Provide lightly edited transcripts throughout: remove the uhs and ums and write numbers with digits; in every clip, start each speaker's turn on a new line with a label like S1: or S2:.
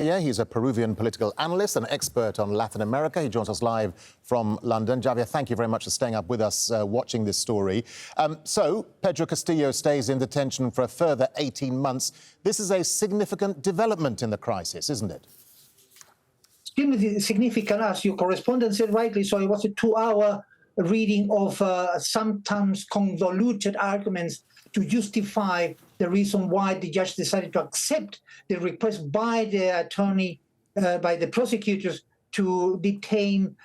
S1: He's a Peruvian political analyst and expert on Latin America. He joins us live from London. Javier, thank you very much for staying up with us watching this story. So, Pedro Castillo stays in detention for a further 18 months. This is a significant development in the crisis, isn't it?
S2: Significant, as your correspondent said rightly, so it was a 2-hour reading of sometimes convoluted arguments to justify the reason why the judge decided to accept the request by the by the prosecutors to detain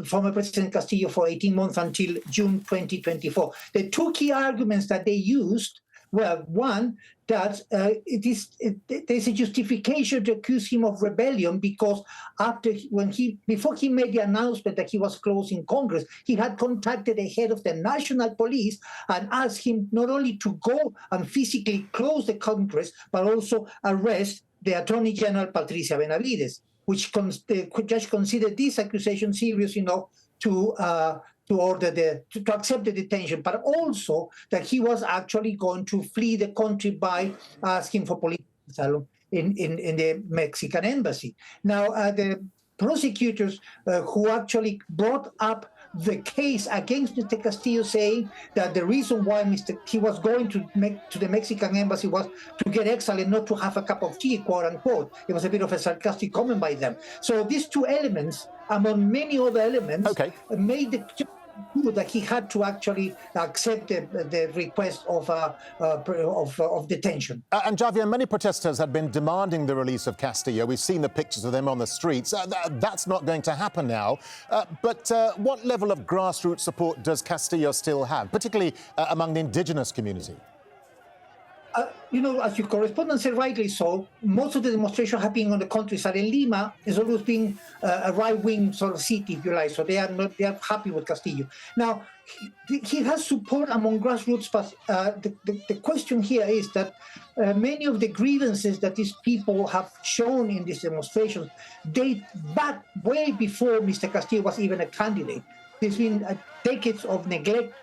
S2: former President Castillo for 18 months until June 2024. The two key arguments that they used were, one, that there's a justification to accuse him of rebellion because before he made the announcement that he was closing Congress, he had contacted the head of the National Police and asked him not only to go and physically close the Congress, but also arrest the Attorney General Patricia Benavides, which the judge considered this accusation serious enough to accept the detention, but also that he was actually going to flee the country by asking for political asylum in the Mexican embassy. Now, the prosecutors who actually brought up the case against Mr. Castillo, saying that the reason why he was going to the Mexican embassy was to get exiled and not to have a cup of tea, quote unquote. It was a bit of a sarcastic comment by them. So these two elements, among many other elements, made the that he had to actually accept the request of detention.
S1: And Javier, many protesters had been demanding the release of Castillo. We've seen the pictures of them on the streets. That's not going to happen now. But what level of grassroots support does Castillo still have, particularly among the indigenous community?
S2: As your correspondent said rightly so, most of the demonstrations have been on the countryside. And Lima has always been a right-wing sort of city, if you like, so they are happy with Castillo. Now, he has support among grassroots, but the question here is that many of the grievances that these people have shown in these demonstrations date back way before Mr. Castillo was even a candidate. There's been decades of neglect,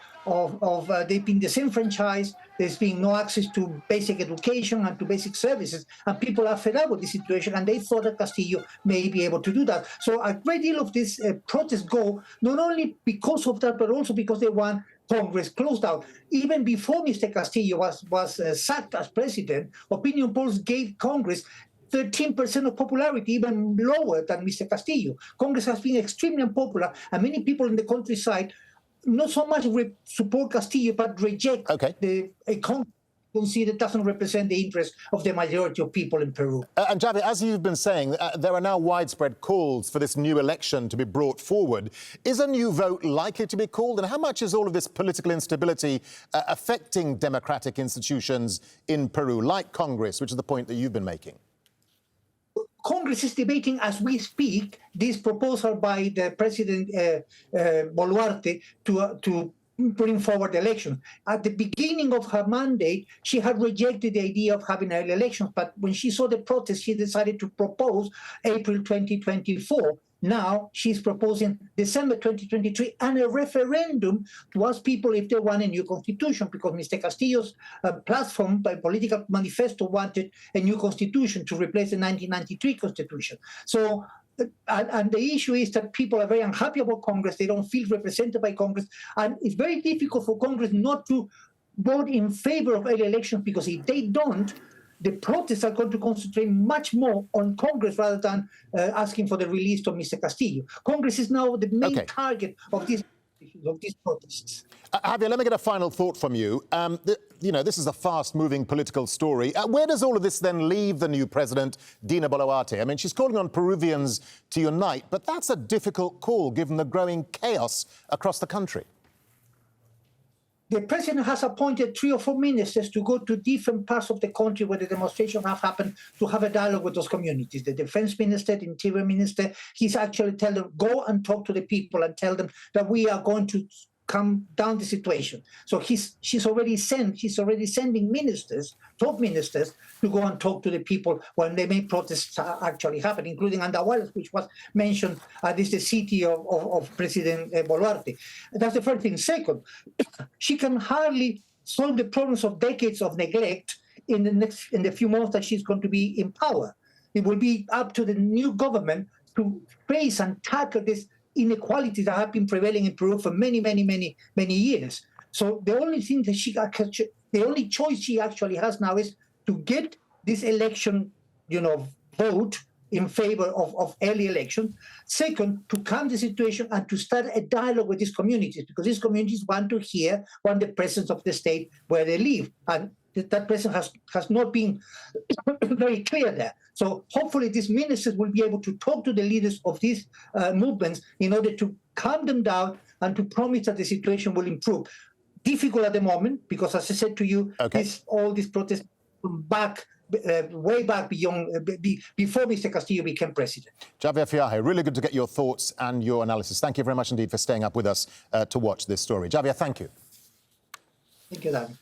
S2: they've been disenfranchised, there's been no access to basic education and to basic services, and people are fed up with the situation, and they thought that Castillo may be able to do that. So a great deal of this protests go not only because of that, but also because they want Congress closed out. Even before Mr. Castillo was sacked as president, opinion polls gave Congress 13% of popularity, even lower than Mr. Castillo. Congress has been extremely unpopular, and many people in the countryside not so much support Castillo, but reject the Congress considered doesn't represent the interest of the majority of people in Peru.
S1: And Javier, as you've been saying, there are now widespread calls for this new election to be brought forward. Is a new vote likely to be called? And how much is all of this political instability affecting democratic institutions in Peru, like Congress, which is the point that you've been making?
S2: Congress is debating as we speak this proposal by the President Boluarte to bring forward elections. At the beginning of her mandate, she had rejected the idea of having early elections, but when she saw the protests, she decided to propose April 2024. Now she's proposing December 2023 and a referendum to ask people if they want a new constitution, because Mr. Castillo's platform, political manifesto, wanted a new constitution to replace the 1993 constitution. So, and the issue is that people are very unhappy about Congress. They don't feel represented by Congress. And it's very difficult for Congress not to vote in favor of early elections, because if they don't, the protests are going to concentrate much more on Congress rather than asking for the release of Mr. Castillo. Congress is now the main target of these protests.
S1: Javier, let me get a final thought from you. This is a fast-moving political story. Where does all of this then leave the new president, Dina Boluarte? I mean, she's calling on Peruvians to unite, but that's a difficult call given the growing chaos across the country.
S2: The president has appointed 3 or 4 ministers to go to different parts of the country where the demonstrations have happened to have a dialogue with those communities. The defense minister, the interior minister, he's actually telling them, go and talk to the people and tell them that we are going to calm down the situation. So she's already sending ministers, top ministers, to go and talk to the people when the main protests actually happen, including Andahuaylas, which was mentioned as the city of President Boluarte. That's the first thing. Second, she can hardly solve the problems of decades of neglect in the few months that she's going to be in power. it will be up to the new government to face and tackle this inequalities that have been prevailing in Peru for many, many, many, many years. So the only thing that the only choice she actually has now is to get this election, vote in favor of early election. Second, to calm the situation and to start a dialogue with these communities, because these communities want the presence of the state where they live. And that presence has not been very clear there. So hopefully these ministers will be able to talk to the leaders of these movements in order to calm them down and to promise that the situation will improve. Difficult at the moment, because as I said to you, all these protests back way back before Mr. Castillo became president.
S1: Javier Farje, really good to get your thoughts and your analysis. Thank you very much indeed for staying up with us to watch this story. Javier, thank you.
S2: Thank you, Dan.